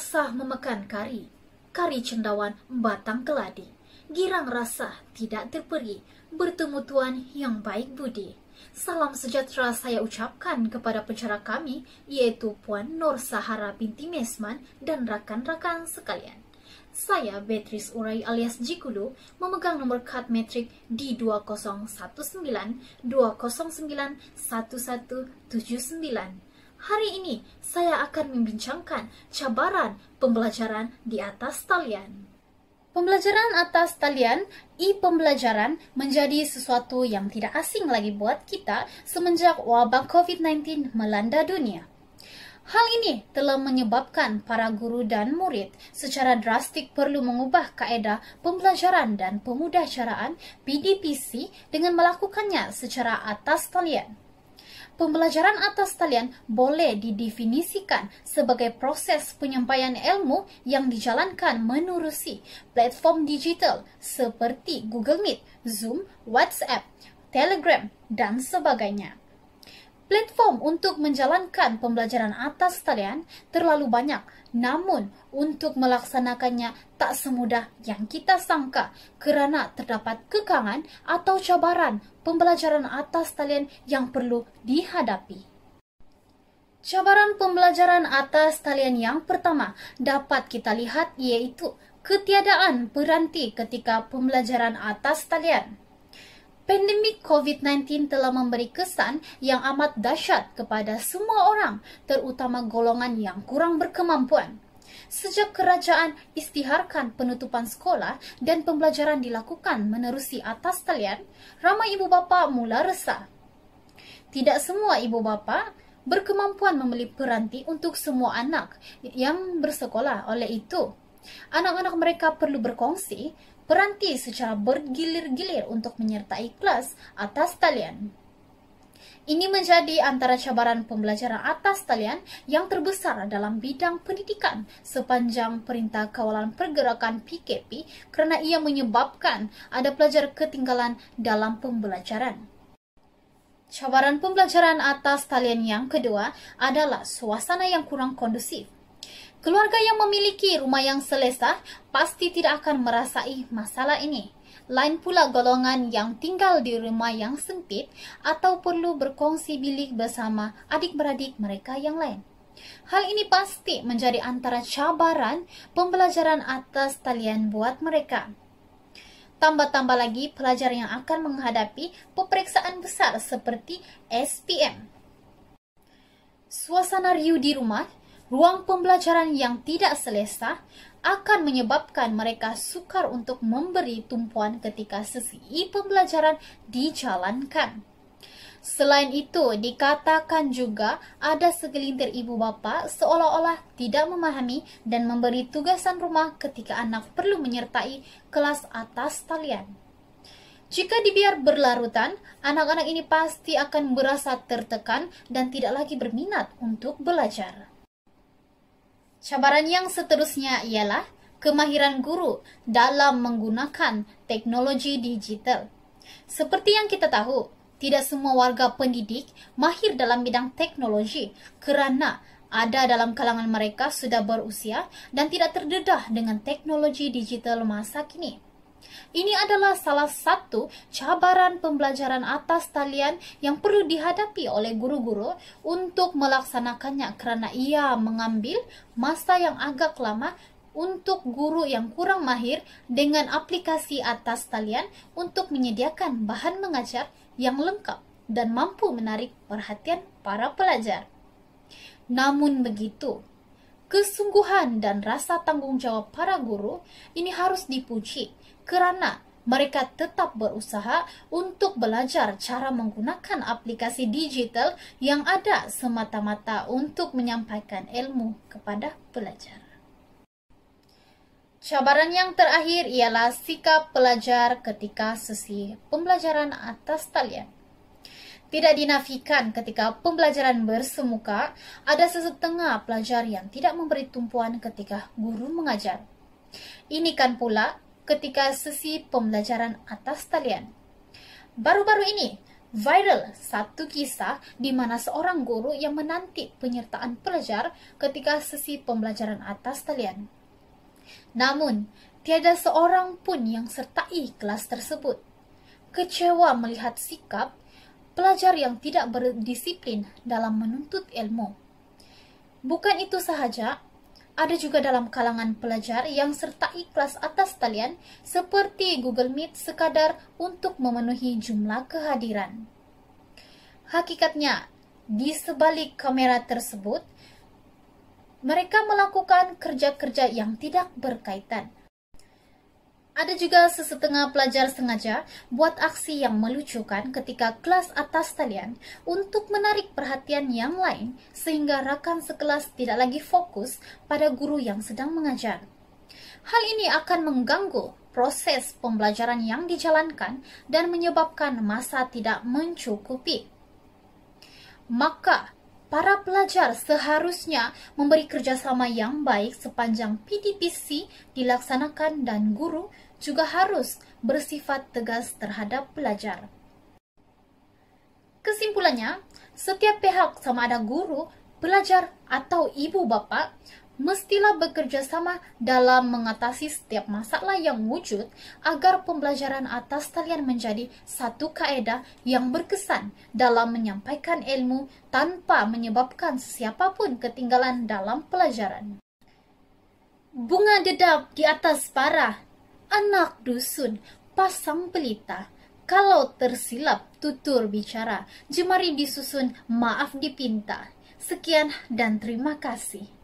Resah memakan kari, kari cendawan batang keladi. Girang rasa tidak terperi, bertemu Tuan yang baik budi. Salam sejahtera saya ucapkan kepada pencara kami, iaitu Puan Nur Sahara binti Mesman dan rakan-rakan sekalian. Saya Beatrice Urai alias Jikulu memegang nomor kad metrik di 2019-209-1179. Hari ini saya akan membincangkan cabaran pembelajaran di atas talian. Pembelajaran atas talian, e-pembelajaran menjadi sesuatu yang tidak asing lagi buat kita semenjak wabak COVID-19 melanda dunia. Hal ini telah menyebabkan para guru dan murid secara drastik perlu mengubah kaedah pembelajaran dan pemudaharaan PDPC dengan melakukannya secara atas talian. Pembelajaran atas talian boleh didefinisikan sebagai proses penyampaian ilmu yang dijalankan menerusi platform digital seperti Google Meet, Zoom, WhatsApp, Telegram, dan sebagainya. Platform untuk menjalankan pembelajaran atas talian terlalu banyak, namun untuk melaksanakannya tak semudah yang kita sangka kerana terdapat kekangan atau cabaran pembelajaran atas talian yang perlu dihadapi. Cabaran pembelajaran atas talian yang pertama dapat kita lihat iaitu ketiadaan peranti ketika pembelajaran atas talian. Pandemik COVID-19 telah memberi kesan yang amat dahsyat kepada semua orang, terutama golongan yang kurang berkemampuan. Sejak kerajaan istiharkan penutupan sekolah dan pembelajaran dilakukan menerusi atas talian, ramai ibu bapa mula resah. Tidak semua ibu bapa berkemampuan membeli peranti untuk semua anak yang bersekolah. Oleh itu, anak-anak mereka perlu berkongsi peranti secara bergilir-gilir untuk menyertai kelas atas talian. Ini menjadi antara cabaran pembelajaran atas talian yang terbesar dalam bidang pendidikan sepanjang Perintah Kawalan Pergerakan PKP kerana ia menyebabkan ada pelajar ketinggalan dalam pembelajaran. Cabaran pembelajaran atas talian yang kedua adalah suasana yang kurang kondusif. Keluarga yang memiliki rumah yang selesa pasti tidak akan merasai masalah ini. Lain pula golongan yang tinggal di rumah yang sempit atau perlu berkongsi bilik bersama adik-beradik mereka yang lain. Hal ini pasti menjadi antara cabaran pembelajaran atas talian buat mereka. Tambah-tambah lagi pelajar yang akan menghadapi peperiksaan besar seperti SPM. Suasana riuh di rumah, ruang pembelajaran yang tidak selesa akan menyebabkan mereka sukar untuk memberi tumpuan ketika sesi pembelajaran dijalankan. Selain itu, dikatakan juga ada segelintir ibu bapa seolah-olah tidak memahami dan memberi tugasan rumah ketika anak perlu menyertai kelas atas talian. Jika dibiar berlarutan, anak-anak ini pasti akan berasa tertekan dan tidak lagi berminat untuk belajar. Cabaran yang seterusnya ialah kemahiran guru dalam menggunakan teknologi digital. Seperti yang kita tahu, tidak semua warga pendidik mahir dalam bidang teknologi kerana ada dalam kalangan mereka sudah berusia dan tidak terdedah dengan teknologi digital masa kini. Ini adalah salah satu cabaran pembelajaran atas talian yang perlu dihadapi oleh guru-guru untuk melaksanakannya kerana ia mengambil masa yang agak lama untuk guru yang kurang mahir dengan aplikasi atas talian untuk menyediakan bahan mengajar yang lengkap dan mampu menarik perhatian para pelajar. Namun begitu, kesungguhan dan rasa tanggungjawab para guru ini harus dipuji kerana mereka tetap berusaha untuk belajar cara menggunakan aplikasi digital yang ada semata-mata untuk menyampaikan ilmu kepada pelajar. Cabaran yang terakhir ialah sikap pelajar ketika sesi pembelajaran atas talian. Tidak dinafikan ketika pembelajaran bersemuka, ada sesetengah pelajar yang tidak memberi tumpuan ketika guru mengajar. Ini kan pula ketika sesi pembelajaran atas talian. Baru-baru ini, Viral satu kisah di mana seorang guru yang menanti penyertaan pelajar ketika sesi pembelajaran atas talian. Namun, tiada seorang pun yang sertai kelas tersebut. Kecewa melihat sikap pelajar yang tidak berdisiplin dalam menuntut ilmu. Bukan itu sahaja, ada juga dalam kalangan pelajar yang sertai kelas atas talian seperti Google Meet sekadar untuk memenuhi jumlah kehadiran. Hakikatnya, di sebalik kamera tersebut, mereka melakukan kerja-kerja yang tidak berkaitan. Ada juga sesetengah pelajar sengaja buat aksi yang melucukan ketika kelas atas talian untuk menarik perhatian yang lain sehingga rakan sekelas tidak lagi fokus pada guru yang sedang mengajar. Hal ini akan mengganggu proses pembelajaran yang dijalankan dan menyebabkan masa tidak mencukupi. Maka, para pelajar seharusnya memberi kerjasama yang baik sepanjang PDPC dilaksanakan dan guru juga harus bersifat tegas terhadap pelajar. Kesimpulannya, setiap pihak sama ada guru, pelajar, atau ibu bapa mestilah bekerja sama dalam mengatasi setiap masalah yang wujud agar pembelajaran atas talian menjadi satu kaedah yang berkesan dalam menyampaikan ilmu tanpa menyebabkan siapapun ketinggalan dalam pelajaran. Bunga dedap di atas parah, anak dusun pasang pelita. Kalau tersilap tutur bicara, jemari disusun maaf dipinta. Sekian dan terima kasih.